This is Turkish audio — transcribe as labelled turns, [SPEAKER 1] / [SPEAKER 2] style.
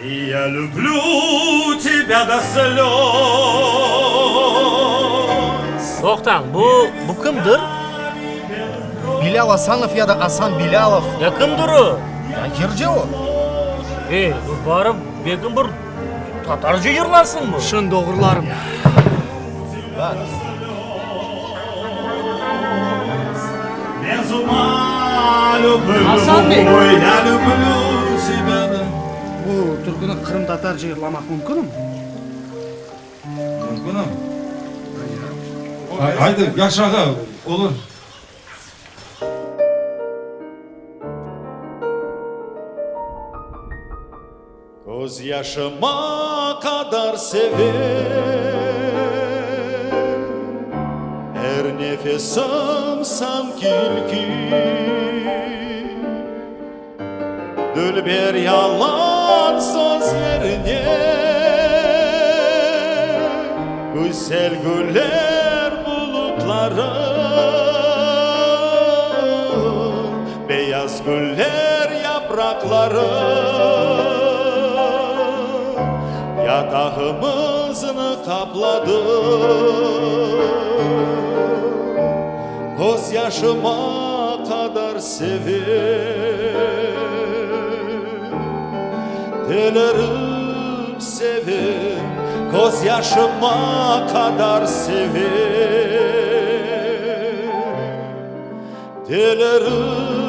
[SPEAKER 1] Я люблю тебя до слез.
[SPEAKER 2] To'xtang, bu kimdir?
[SPEAKER 3] Bilal Asanov ya da Asan Bilalov.
[SPEAKER 2] Ya kimdir o?
[SPEAKER 3] Ya yirce o.
[SPEAKER 2] Bu barib begim bir tatarca yırlarsın mı?
[SPEAKER 4] Şun doğrularım.
[SPEAKER 1] Без ума люблю,
[SPEAKER 4] Hasan Bey.
[SPEAKER 1] я люблю тебя.
[SPEAKER 4] Bu türkünü Kırım Tatarca yırlamak mümkün mü?
[SPEAKER 5] Mümkünüm. Haydi yaşağa olur.
[SPEAKER 1] Göz yaşıma kadar sever. Her nefesim sanki ilki. Dülber yalan sözlerine. Güzel güller bulutları. Beyaz güller yaprakları. Yatağımızını kapladı. Göz yaşıma kadar sever. Dilerim sever. Göz yaşıma kadar sever. Dilerim